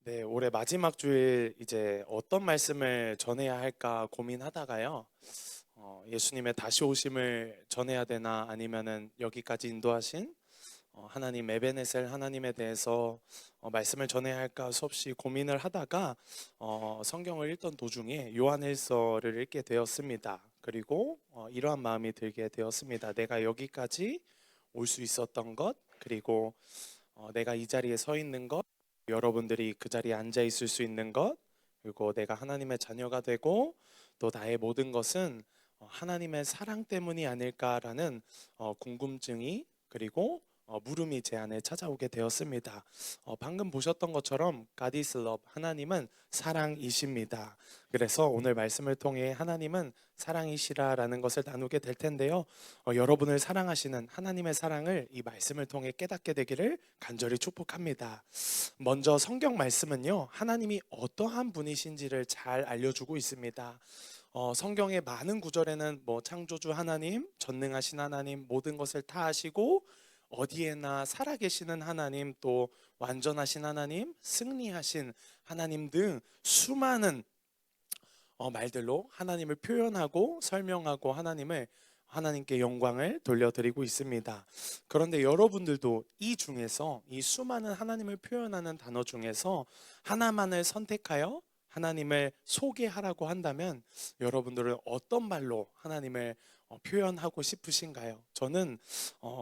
네, 올해 마지막 주일 이제 어떤 말씀을 전해야 할까 고민하다가요. 예수님의 다시 오심을 전해야 되나 아니면은 여기까지 인도하신 하나님 에베네셀 하나님에 대해서 말씀을 전해야 할까 수없이 고민을 하다가 성경을 읽던 도중에 요한일서를 읽게 되었습니다. 그리고 이러한 마음이 들게 되었습니다. 내가 여기까지 올 수 있었던 것, 그리고 내가 이 자리에 서 있는 것, 여러분들이 그 자리에 앉아 있을 수 있는 것, 그리고 내가 하나님의 자녀가 되고 또 나의 모든 것은 하나님의 사랑 때문이 아닐까라는 궁금증이, 그리고 물음이 제 안에 찾아오게 되었습니다. 방금 보셨던 것처럼 God is love, 하나님은 사랑이십니다. 그래서 오늘 말씀을 통해 하나님은 사랑이시라라는 것을 나누게 될 텐데요. 여러분을 사랑하시는 하나님의 사랑을 이 말씀을 통해 깨닫게 되기를 간절히 축복합니다. 먼저 성경 말씀은요, 하나님이 어떠한 분이신지를 잘 알려주고 있습니다. 성경의 많은 구절에는 뭐 창조주 하나님, 전능하신 하나님, 모든 것을 다 아시고 어디에나 살아계시는 하나님, 또 완전하신 하나님, 승리하신 하나님 등 수많은 말들로 하나님을 표현하고 설명하고 하나님께 영광을 돌려드리고 있습니다. 그런데 여러분들도 이 중에서, 이 수많은 하나님을 표현하는 단어 중에서 하나만을 선택하여 하나님을 소개하라고 한다면 여러분들은 어떤 말로 하나님을 표현하고 싶으신가요? 저는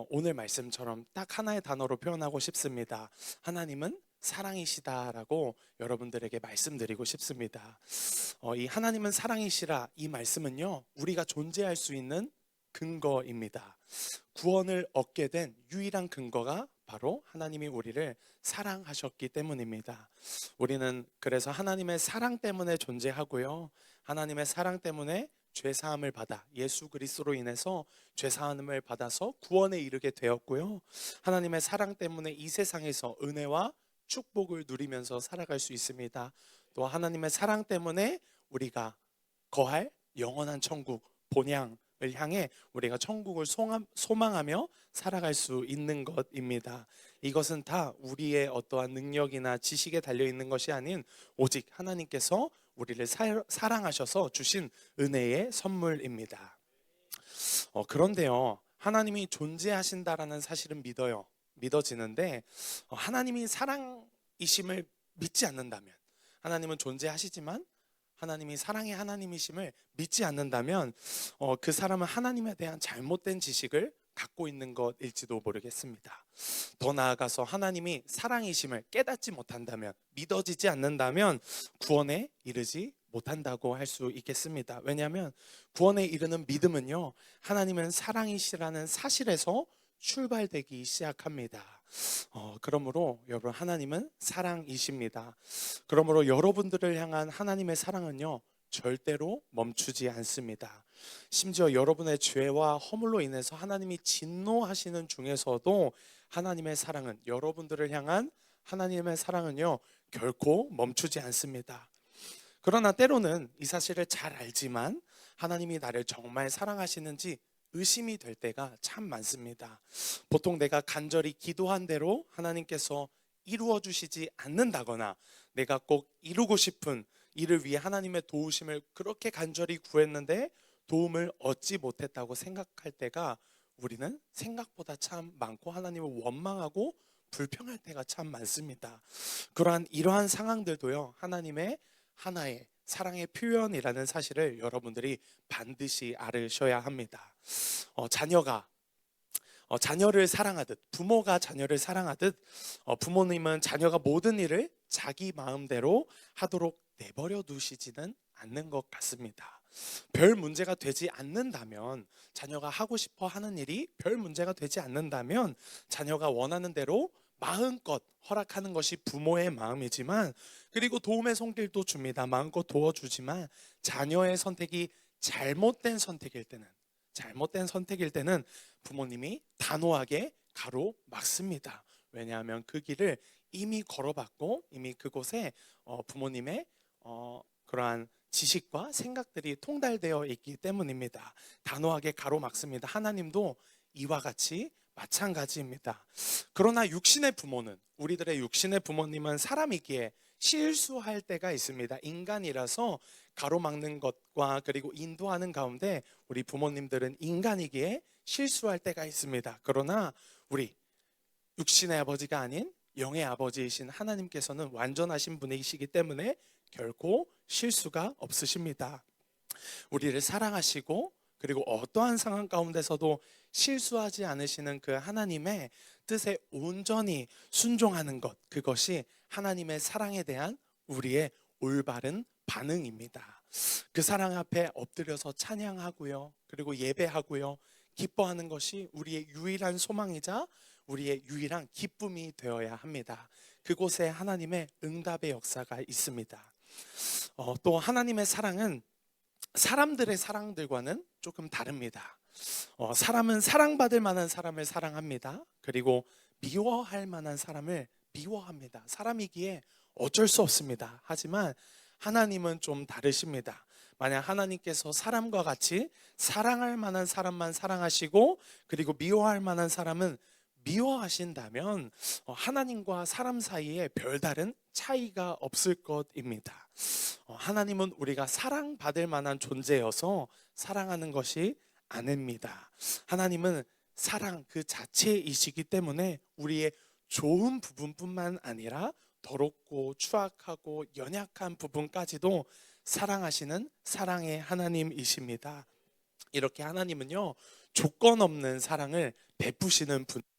오늘 말씀처럼 딱 하나의 단어로 표현하고 싶습니다. 하나님은 사랑이시다라고 여러분들에게 말씀드리고 싶습니다. 이 하나님은 사랑이시라, 이 말씀은요, 우리가 존재할 수 있는 근거입니다. 구원을 얻게 된 유일한 근거가 바로 하나님이 우리를 사랑하셨기 때문입니다. 우리는 그래서 하나님의 사랑 때문에 존재하고요, 하나님의 사랑 때문에 죄 사함을 받아 예수 그리스도로 인해서 죄 사함을 받아서 구원에 이르게 되었고요, 하나님의 사랑 때문에 이 세상에서 은혜와 축복을 누리면서 살아갈 수 있습니다. 또 하나님의 사랑 때문에 우리가 거할 영원한 천국 본향을 향해 우리가 천국을 소망하며 살아갈 수 있는 것입니다. 이것은 다 우리의 어떠한 능력이나 지식에 달려 있는 것이 아닌 오직 하나님께서 우리를 사랑하셔서 주신 은혜의 선물입니다. 그런데요, 하나님이 존재하신다라는 사실은 믿어지는데, 하나님이 사랑이심을 믿지 않는다면, 하나님은 존재하시지만 하나님이 사랑의 하나님이심을 믿지 않는다면 그 사람은 하나님에 대한 잘못된 지식을 갖고 있는 것일지도 모르겠습니다. 더 나아가서 하나님이 사랑이심을 깨닫지 못한다면, 믿어지지 않는다면 구원에 이르지 못한다고 할 수 있겠습니다. 왜냐하면 구원에 이르는 믿음은요, 하나님은 사랑이시라는 사실에서 출발되기 시작합니다. 그러므로 여러분, 하나님은 사랑이십니다. 그러므로 여러분들을 향한 하나님의 사랑은요, 절대로 멈추지 않습니다. 심지어 여러분의 죄와 허물로 인해서 하나님이 진노하시는 중에서도 하나님의 사랑은, 여러분들을 향한 하나님의 사랑은요, 결코 멈추지 않습니다. 그러나 때로는 이 사실을 잘 알지만 하나님이 나를 정말 사랑하시는지 의심이 될 때가 참 많습니다. 보통 내가 간절히 기도한 대로 하나님께서 이루어 주시지 않는다거나, 내가 꼭 이루고 싶은 일을 위해 하나님의 도우심을 그렇게 간절히 구했는데 도움을 얻지 못했다고 생각할 때가 우리는 생각보다 참 많고, 하나님을 원망하고 불평할 때가 참 많습니다. 이러한 상황들도요, 하나님의 하나의 사랑의 표현이라는 사실을 여러분들이 반드시 알으셔야 합니다. 자녀를 사랑하듯, 부모가 자녀를 사랑하듯, 부모님은 자녀가 모든 일을 자기 마음대로 하도록 내버려 두시지는 않는 것 같습니다. 별 문제가 되지 않는다면, 자녀가 하고 싶어 하는 일이 별 문제가 되지 않는다면 자녀가 원하는 대로 마음껏 허락하는 것이 부모의 마음이지만, 그리고 도움의 손길도 줍니다. 마음껏 도와주지만 자녀의 선택이 잘못된 선택일 때는 부모님이 단호하게 가로막습니다. 왜냐하면 그 길을 이미 걸어봤고, 이미 그곳에 부모님의 그러한 지식과 생각들이 통달되어 있기 때문입니다. 단호하게 가로막습니다. 하나님도 이와 같이 마찬가지입니다. 그러나 육신의 부모는, 우리들의 육신의 부모님은 사람이기에 실수할 때가 있습니다. 인간이라서 가로막는 것과 그리고 인도하는 가운데 우리 부모님들은 인간이기에 실수할 때가 있습니다. 그러나 우리 육신의 아버지가 아닌 영의 아버지이신 하나님께서는 완전하신 분이시기 때문에 결코 실수가 없으십니다. 우리를 사랑하시고 그리고 어떠한 상황 가운데서도 실수하지 않으시는 그 하나님의 뜻에 온전히 순종하는 것, 그것이 하나님의 사랑에 대한 우리의 올바른 반응입니다. 그 사랑 앞에 엎드려서 찬양하고요, 그리고 예배하고요, 기뻐하는 것이 우리의 유일한 소망이자 우리의 유일한 기쁨이 되어야 합니다. 그곳에 하나님의 응답의 역사가 있습니다. 또 하나님의 사랑은 사람들의 사랑들과는 조금 다릅니다. 사람은 사랑받을 만한 사람을 사랑합니다. 그리고 미워할 만한 사람을 미워합니다. 사람이기에 어쩔 수 없습니다. 하지만 하나님은 좀 다르십니다. 만약 하나님께서 사람과 같이 사랑할 만한 사람만 사랑하시고 그리고 미워할 만한 사람은 미워하신다면 하나님과 사람 사이에 별다른 차이가 없을 것입니다. 하나님은 우리가 사랑받을 만한 존재여서 사랑하는 것이 아닙니다. 하나님은 사랑 그 자체이시기 때문에 우리의 좋은 부분뿐만 아니라 더럽고 추악하고 연약한 부분까지도 사랑하시는 사랑의 하나님이십니다. 이렇게 하나님은요, 조건 없는 사랑을 베푸시는 분입니다.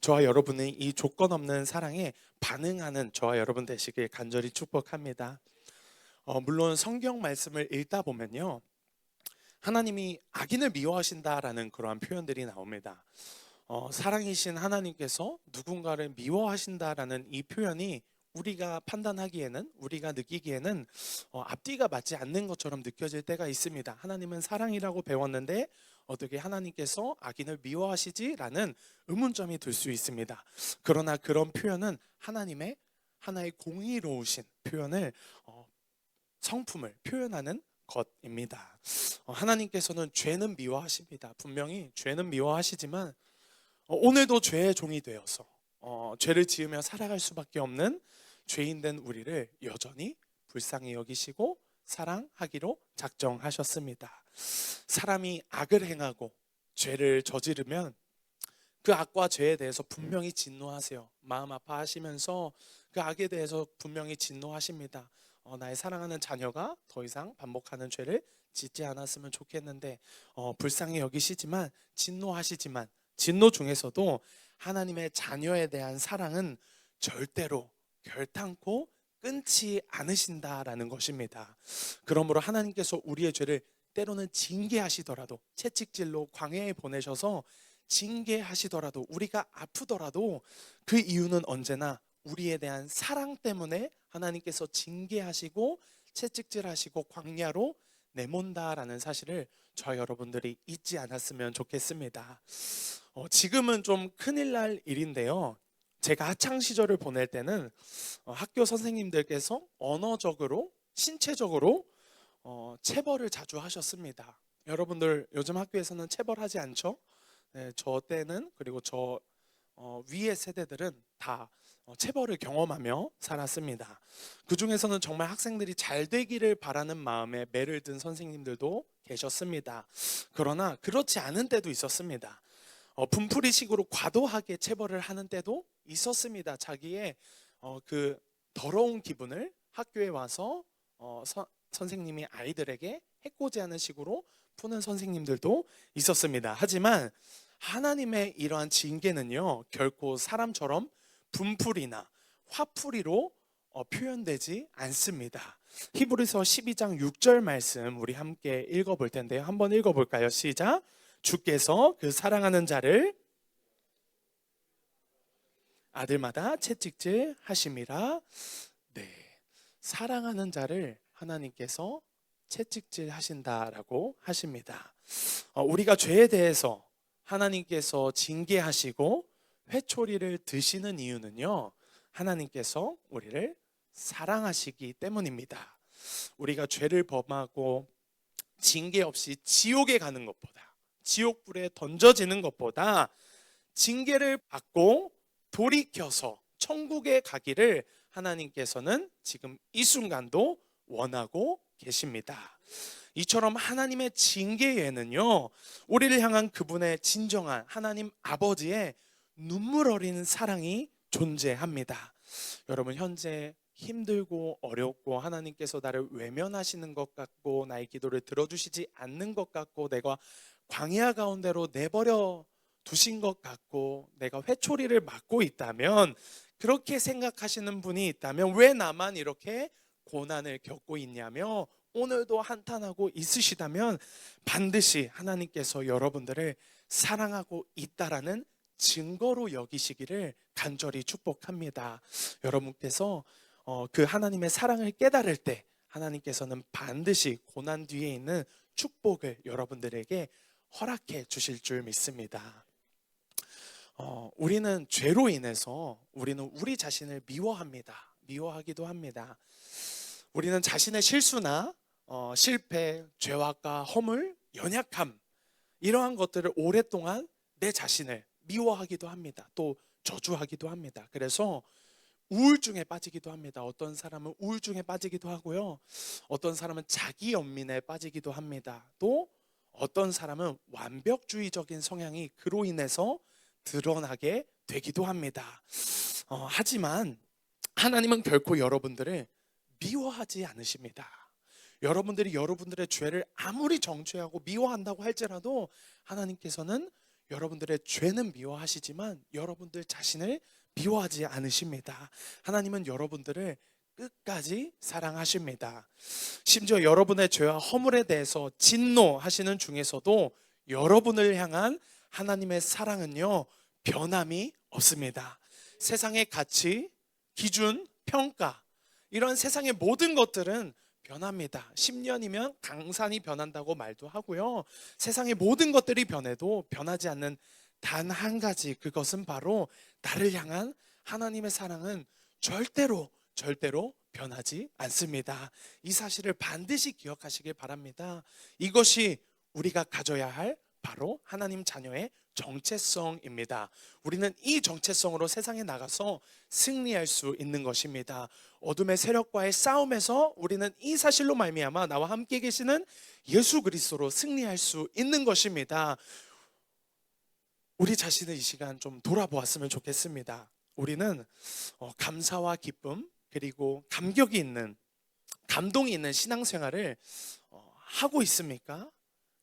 저와 여러분이 이 조건 없는 사랑에 반응하는 저와 여러분 되시길 간절히 축복합니다. 물론 성경 말씀을 읽다 보면요, 하나님이 악인을 미워하신다라는 그러한 표현들이 나옵니다. 사랑이신 하나님께서 누군가를 미워하신다라는 이 표현이 우리가 판단하기에는, 우리가 느끼기에는 앞뒤가 맞지 않는 것처럼 느껴질 때가 있습니다. 하나님은 사랑이라고 배웠는데 어떻게 하나님께서 악인을 미워하시지라는 의문점이 들 수 있습니다. 그러나 그런 표현은 하나님의 하나의 공의로우신 표현을, 성품을 표현하는 것입니다. 하나님께서는 죄는 미워하십니다. 분명히 죄는 미워하시지만 오늘도 죄의 종이 되어서 죄를 지으며 살아갈 수밖에 없는 죄인된 우리를 여전히 불쌍히 여기시고 사랑하기로 작정하셨습니다. 사람이 악을 행하고 죄를 저지르면 그 악과 죄에 대해서 분명히 진노하세요. 마음 아파하시면서 그 악에 대해서 분명히 진노하십니다. 나의 사랑하는 자녀가 더 이상 반복하는 죄를 짓지 않았으면 좋겠는데 불쌍히 여기시지만 진노하시지만 진노 중에서도 하나님의 자녀에 대한 사랑은 절대로 결탄코 끊지 않으신다라는 것입니다. 그러므로 하나님께서 우리의 죄를 때로는 징계하시더라도, 채찍질로 광야에 보내셔서 징계하시더라도, 우리가 아프더라도 그 이유는 언제나 우리에 대한 사랑 때문에 하나님께서 징계하시고 채찍질하시고 광야로 내몬다라는 사실을 저 여러분들이 잊지 않았으면 좋겠습니다. 지금은 좀 큰일 날 일인데요, 제가 학창 시절을 보낼 때는 학교 선생님들께서 언어적으로, 신체적으로 체벌을 자주 하셨습니다. 여러분들 요즘 학교에서는 체벌하지 않죠? 네, 저 때는, 그리고 저 위의 세대들은 다 체벌을 경험하며 살았습니다. 그 중에서는 정말 학생들이 잘 되기를 바라는 마음에 매를 든 선생님들도 계셨습니다. 그러나 그렇지 않은 때도 있었습니다. 분풀이식으로 과도하게 체벌을 하는 때도 있었습니다. 자기의 그 더러운 기분을 학교에 와서 선생님이 아이들에게 해코지하는 식으로 푸는 선생님들도 있었습니다. 하지만 하나님의 이러한 징계는요, 결코 사람처럼 분풀이나 화풀이로 표현되지 않습니다. 히브리서 12장 6절 말씀 우리 함께 읽어볼 텐데요, 한번 읽어볼까요? 시작. 주께서 그 사랑하는 자를 아들마다 채찍질 하심이라. 네, 사랑하는 자를 하나님께서 채찍질 하신다라고 하십니다. 우리가 죄에 대해서 하나님께서 징계하시고 회초리를 드시는 이유는요, 하나님께서 우리를 사랑하시기 때문입니다. 우리가 죄를 범하고 징계 없이 지옥에 가는 것보다, 지옥불에 던져지는 것보다 징계를 받고 돌이켜서 천국에 가기를 하나님께서는 지금 이 순간도 원하고 계십니다. 이처럼 하나님의 징계에는요, 우리를 향한 그분의 진정한 하나님 아버지의 눈물 어린 사랑이 존재합니다. 여러분, 현재 힘들고 어렵고 하나님께서 나를 외면하시는 것 같고 나의 기도를 들어주시지 않는 것 같고 내가 광야 가운데로 내버려 두신 것 같고 내가 회초리를 맞고 있다면, 그렇게 생각하시는 분이 있다면 왜 나만 이렇게 고난을 겪고 있냐며 오늘도 한탄하고 있으시다면, 반드시 하나님께서 여러분들을 사랑하고 있다라는 증거로 여기시기를 간절히 축복합니다. 여러분께서 그 하나님의 사랑을 깨달을 때 하나님께서는 반드시 고난 뒤에 있는 축복을 여러분들에게 허락해 주실 줄 믿습니다. 우리는 죄로 인해서 우리는 우리 자신을 미워합니다. 미워하기도 합니다. 우리는 자신의 실수나 실패, 죄악과 허물, 연약함, 이러한 것들을 오랫동안 내 자신을 미워하기도 합니다. 또 저주하기도 합니다. 그래서 우울증에 빠지기도 합니다. 어떤 사람은 우울증에 빠지기도 하고요. 어떤 사람은 자기 연민에 빠지기도 합니다. 또 어떤 사람은 완벽주의적인 성향이 그로 인해서 드러나게 되기도 합니다. 하지만 하나님은 결코 여러분들을 미워하지 않으십니다. 여러분들이 여러분들의 죄를 아무리 정죄하고 미워한다고 할지라도 하나님께서는 여러분들의 죄는 미워하시지만 여러분들 자신을 미워하지 않으십니다. 하나님은 여러분들을 끝까지 사랑하십니다. 심지어 여러분의 죄와 허물에 대해서 진노하시는 중에서도 여러분을 향한 하나님의 사랑은요, 변함이 없습니다. 세상의 가치, 기준, 평가, 이런 세상의 모든 것들은 변합니다. 10년이면 강산이 변한다고 말도 하고요. 세상의 모든 것들이 변해도 변하지 않는 단 한 가지, 그것은 바로 나를 향한 하나님의 사랑은 절대로 변하지 않습니다. 이 사실을 반드시 기억하시길 바랍니다. 이것이 우리가 가져야 할 바로 하나님 자녀의 정체성입니다. 우리는 이 정체성으로 세상에 나가서 승리할 수 있는 것입니다. 어둠의 세력과의 싸움에서 우리는 이 사실로 말미암아 나와 함께 계시는 예수 그리스도로 승리할 수 있는 것입니다. 우리 자신을 이 시간 좀 돌아보았으면 좋겠습니다. 우리는 감사와 기쁨 그리고 감격이 있는, 감동이 있는 신앙생활을 하고 있습니까?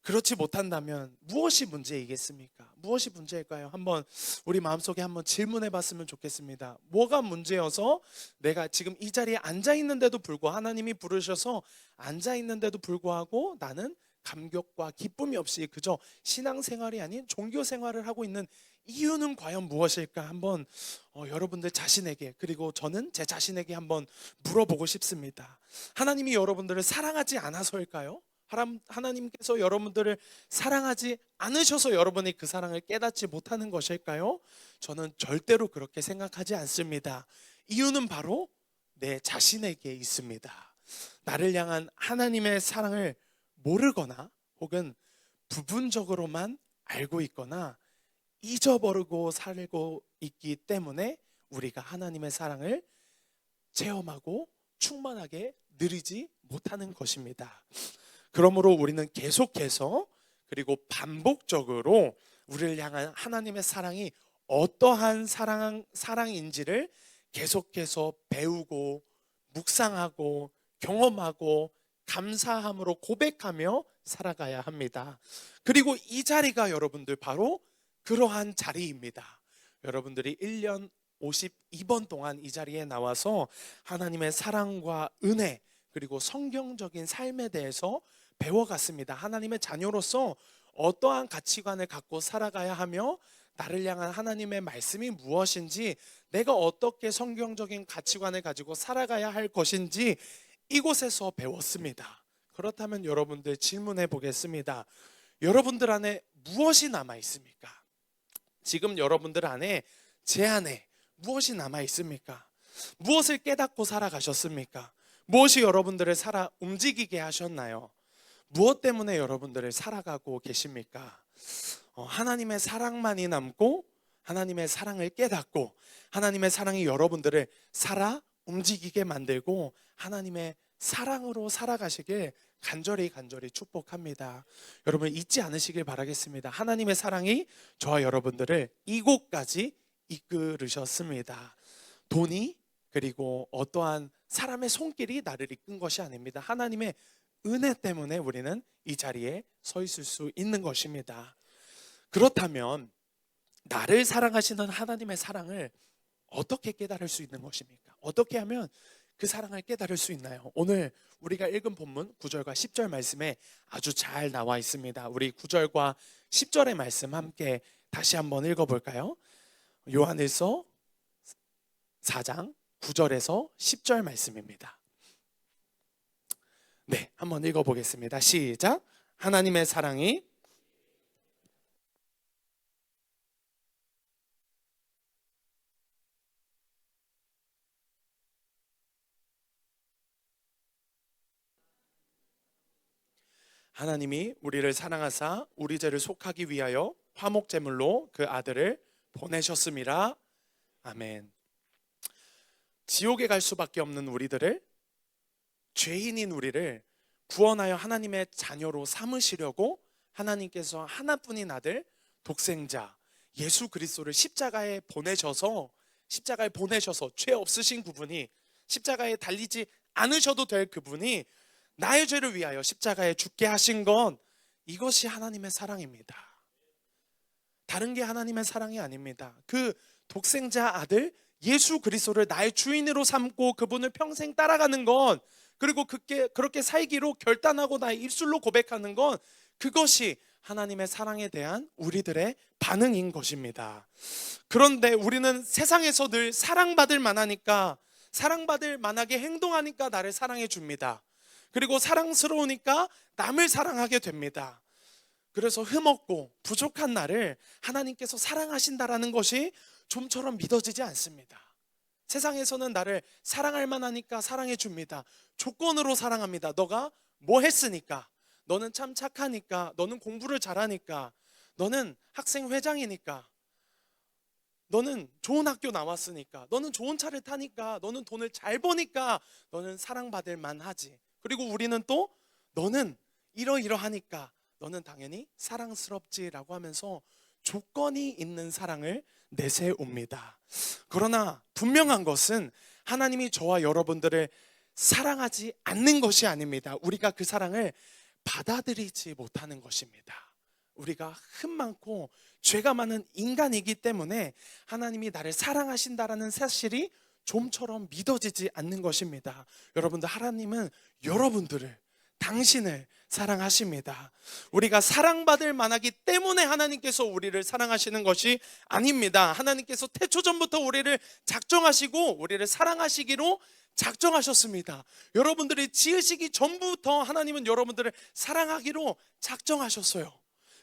그렇지 못한다면 무엇이 문제이겠습니까? 무엇이 문제일까요? 한번 우리 마음속에 한번 질문해 봤으면 좋겠습니다. 뭐가 문제여서 내가 지금 이 자리에 앉아 있는데도 불구하고, 하나님이 부르셔서 앉아 있는데도 불구하고 나는 감격과 기쁨이 없이 그저 신앙생활이 아닌 종교생활을 하고 있는 이유는 과연 무엇일까? 한번 여러분들 자신에게, 그리고 저는 제 자신에게 한번 물어보고 싶습니다. 하나님이 여러분들을 사랑하지 않아서일까요? 하나님께서 여러분들을 사랑하지 않으셔서 여러분이 그 사랑을 깨닫지 못하는 것일까요? 저는 절대로 그렇게 생각하지 않습니다. 이유는 바로 내 자신에게 있습니다. 나를 향한 하나님의 사랑을 모르거나 혹은 부분적으로만 알고 있거나 잊어버리고 살고 있기 때문에 우리가 하나님의 사랑을 체험하고 충만하게 누리지 못하는 것입니다. 그러므로 우리는 계속해서 그리고 반복적으로 우리를 향한 하나님의 사랑이 어떠한 사랑인지를 계속해서 배우고 묵상하고 경험하고 감사함으로 고백하며 살아가야 합니다. 그리고 이 자리가 여러분들 바로 그러한 자리입니다. 여러분들이 1년 52번 동안 이 자리에 나와서 하나님의 사랑과 은혜 그리고 성경적인 삶에 대해서 배워갔습니다. 하나님의 자녀로서 어떠한 가치관을 갖고 살아가야 하며 나를 향한 하나님의 말씀이 무엇인지, 내가 어떻게 성경적인 가치관을 가지고 살아가야 할 것인지 이곳에서 배웠습니다. 그렇다면 여러분들 질문해 보겠습니다. 여러분들 안에 무엇이 남아 있습니까? 지금 여러분들 안에, 제 안에 무엇이 남아 있습니까? 무엇을 깨닫고 살아가셨습니까? 무엇이 여러분들을 움직이게 하셨나요? 무엇 때문에 여러분들을 살아가고 계십니까? 하나님의 사랑만이 남고 하나님의 사랑을 깨닫고 하나님의 사랑이 여러분들을 살아 움직이게 만들고 하나님의 사랑으로 살아가시길 간절히 축복합니다. 여러분 잊지 않으시길 바라겠습니다. 하나님의 사랑이 저와 여러분들을 이곳까지 이끌으셨습니다. 돈이 그리고 어떠한 사람의 손길이 나를 이끈 것이 아닙니다. 하나님의 은혜 때문에 우리는 이 자리에 서 있을 수 있는 것입니다. 그렇다면 나를 사랑하시는 하나님의 사랑을 어떻게 깨달을 수 있는 것입니까? 어떻게 하면 그 사랑을 깨달을 수 있나요? 오늘 우리가 읽은 본문 9절과 10절 말씀에 아주 잘 나와 있습니다. 우리 9절과 10절의 말씀 함께 다시 한번 읽어볼까요? 요한일서 4장 9절에서 10절 말씀입니다. 네, 한번 읽어보겠습니다. 시작. 하나님의 사랑이 하나님이 우리를 사랑하사 우리 죄를 속하기 위하여 화목제물로 그 아들을 보내셨음이라. 아멘. 지옥에 갈 수밖에 없는 우리들을, 죄인인 우리를 구원하여 하나님의 자녀로 삼으시려고 하나님께서 하나뿐인 아들 독생자 예수 그리스도를 십자가에 보내셔서 죄 없으신 그분이, 십자가에 달리지 않으셔도 될 그분이 나의 죄를 위하여 십자가에 죽게 하신 건, 이것이 하나님의 사랑입니다. 다른 게 하나님의 사랑이 아닙니다. 그 독생자 아들 예수 그리스도를 나의 주인으로 삼고 그분을 평생 따라가는 건, 그리고 그렇게 살기로 결단하고 나의 입술로 고백하는 건, 그것이 하나님의 사랑에 대한 우리들의 반응인 것입니다. 그런데 우리는 세상에서 늘 사랑받을 만하니까, 사랑받을 만하게 행동하니까 나를 사랑해 줍니다. 그리고 사랑스러우니까 남을 사랑하게 됩니다. 그래서 흠없고 부족한 나를 하나님께서 사랑하신다라는 것이 좀처럼 믿어지지 않습니다. 세상에서는 나를 사랑할 만하니까 사랑해 줍니다. 조건으로 사랑합니다. 너가 뭐 했으니까, 너는 참 착하니까, 너는 공부를 잘하니까, 너는 학생 회장이니까, 너는 좋은 학교 나왔으니까, 너는 좋은 차를 타니까, 너는 돈을 잘 버니까 너는 사랑받을 만하지. 그리고 우리는 또 너는 이러이러하니까 너는 당연히 사랑스럽지라고 하면서 조건이 있는 사랑을 내세웁니다. 그러나 분명한 것은 하나님이 저와 여러분들을 사랑하지 않는 것이 아닙니다. 우리가 그 사랑을 받아들이지 못하는 것입니다. 우리가 흠 많고 죄가 많은 인간이기 때문에 하나님이 나를 사랑하신다라는 사실이 좀처럼 믿어지지 않는 것입니다. 여러분들, 하나님은 여러분들을, 당신을 사랑하십니다. 우리가 사랑받을 만하기 때문에 하나님께서 우리를 사랑하시는 것이 아닙니다. 하나님께서 태초전부터 우리를 작정하시고 우리를 사랑하시기로 작정하셨습니다. 여러분들이 지으시기 전부터 하나님은 여러분들을 사랑하기로 작정하셨어요.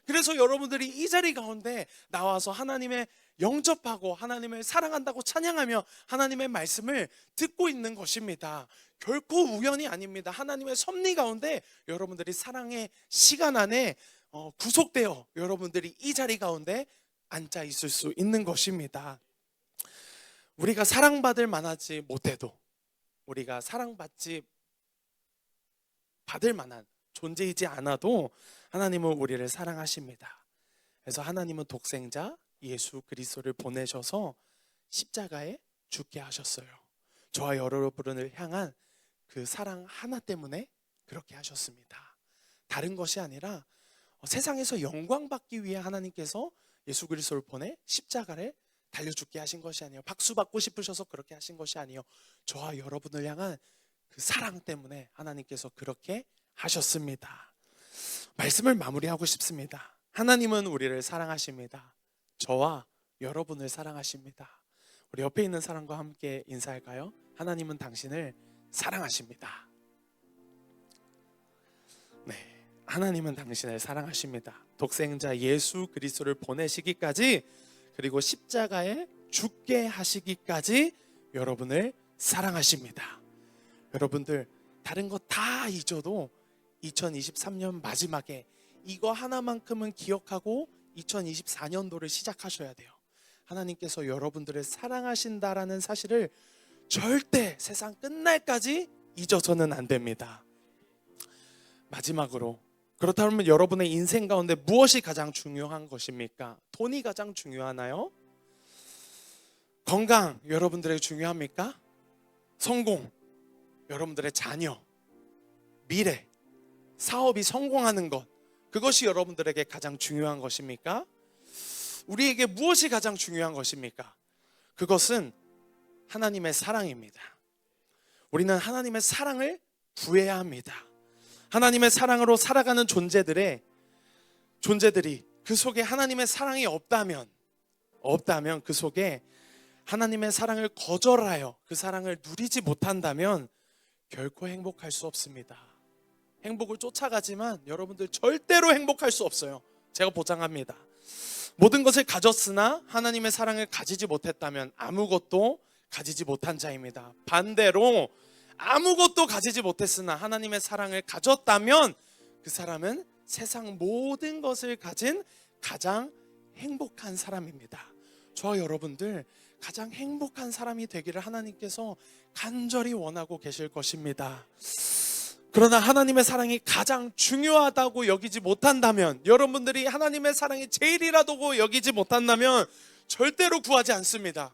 그래서 여러분들이 이 자리 가운데 나와서 하나님의 영접하고 하나님을 사랑한다고 찬양하며 하나님의 말씀을 듣고 있는 것입니다. 결코 우연이 아닙니다. 하나님의 섭리 가운데 여러분들이 사랑의 시간 안에 구속되어 여러분들이 이 자리 가운데 앉아 있을 수 있는 것입니다. 우리가 사랑받을 만하지 못해도, 우리가 받을 만한 존재이지 않아도 하나님은 우리를 사랑하십니다. 그래서 하나님은 독생자 예수 그리스도를 보내셔서 십자가에 죽게 하셨어요. 저와 여러분을 향한 그 사랑 하나 때문에 그렇게 하셨습니다. 다른 것이 아니라 세상에서 영광 받기 위해 하나님께서 예수 그리스도를 보내 십자가를 달려 죽게 하신 것이 아니에요. 박수 받고 싶으셔서 그렇게 하신 것이 아니에요. 저와 여러분을 향한 그 사랑 때문에 하나님께서 그렇게 하셨습니다. 말씀을 마무리하고 싶습니다. 하나님은 우리를 사랑하십니다. 저와 여러분을 사랑하십니다. 우리 옆에 있는 사람과 함께 인사할까요? 하나님은 당신을 사랑하십니다. 네, 하나님은 당신을 사랑하십니다. 독생자 예수 그리스도를 보내시기까지, 그리고 십자가에 죽게 하시기까지 여러분을 사랑하십니다. 여러분들, 다른 거 다 잊어도 2023년 마지막에 이거 하나만큼은 기억하고 2024년도를 시작하셔야 돼요. 하나님께서 여러분들을 사랑하신다라는 사실을 절대 세상 끝날까지 잊어서는 안 됩니다. 마지막으로, 그렇다면 여러분의 인생 가운데 무엇이 가장 중요한 것입니까? 돈이 가장 중요하나요? 건강 여러분들에게 중요합니까? 성공, 여러분들의 자녀, 미래, 사업이 성공하는 것, 그것이 여러분들에게 가장 중요한 것입니까? 우리에게 무엇이 가장 중요한 것입니까? 그것은 하나님의 사랑입니다. 우리는 하나님의 사랑을 구해야 합니다. 하나님의 사랑으로 살아가는 존재들이 그 속에 하나님의 사랑이 없다면 그 속에 하나님의 사랑을 거절하여 그 사랑을 누리지 못한다면 결코 행복할 수 없습니다. 행복을 쫓아가지만 여러분들 절대로 행복할 수 없어요. 제가 보장합니다. 모든 것을 가졌으나 하나님의 사랑을 가지지 못했다면 아무것도 가지지 못한 자입니다. 반대로 아무것도 가지지 못했으나 하나님의 사랑을 가졌다면 그 사람은 세상 모든 것을 가진 가장 행복한 사람입니다. 저와 여러분들 가장 행복한 사람이 되기를 하나님께서 간절히 원하고 계실 것입니다. 그러나 하나님의 사랑이 가장 중요하다고 여기지 못한다면, 여러분들이 하나님의 사랑이 제일이라고 여기지 못한다면 절대로 구하지 않습니다.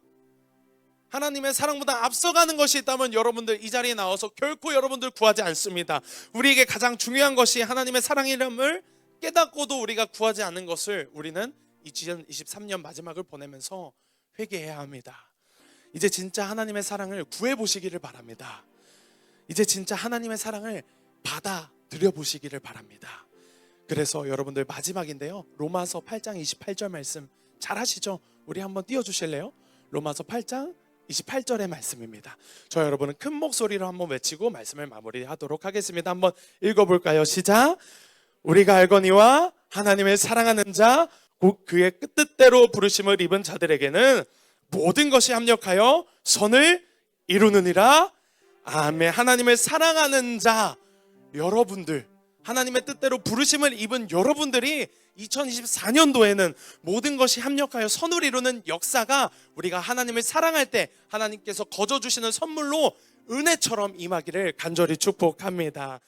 하나님의 사랑보다 앞서가는 것이 있다면 여러분들 이 자리에 나와서 결코 여러분들 구하지 않습니다. 우리에게 가장 중요한 것이 하나님의 사랑이름을 깨닫고도 우리가 구하지 않는 것을 우리는 2023년 마지막을 보내면서 회개해야 합니다. 이제 진짜 하나님의 사랑을 구해보시기를 바랍니다. 이제 진짜 하나님의 사랑을 받아들여 보시기를 바랍니다. 그래서 여러분들 마지막인데요, 로마서 8장 28절 말씀 잘 하시죠? 우리 한번 띄워주실래요? 로마서 8장 28절의 말씀입니다. 저 여러분은 큰 목소리로 한번 외치고 말씀을 마무리하도록 하겠습니다. 한번 읽어볼까요? 시작. 우리가 알거니와 하나님을 사랑하는 자 곧 그의 뜻대로 부르심을 입은 자들에게는 모든 것이 합력하여 선을 이루느니라. 아멘. 하나님을 사랑하는 자 여러분들, 하나님의 뜻대로 부르심을 입은 여러분들이 2024년도에는 모든 것이 합력하여 선을 이루는 역사가 우리가 하나님을 사랑할 때 하나님께서 거저 주시는 선물로 은혜처럼 임하기를 간절히 축복합니다.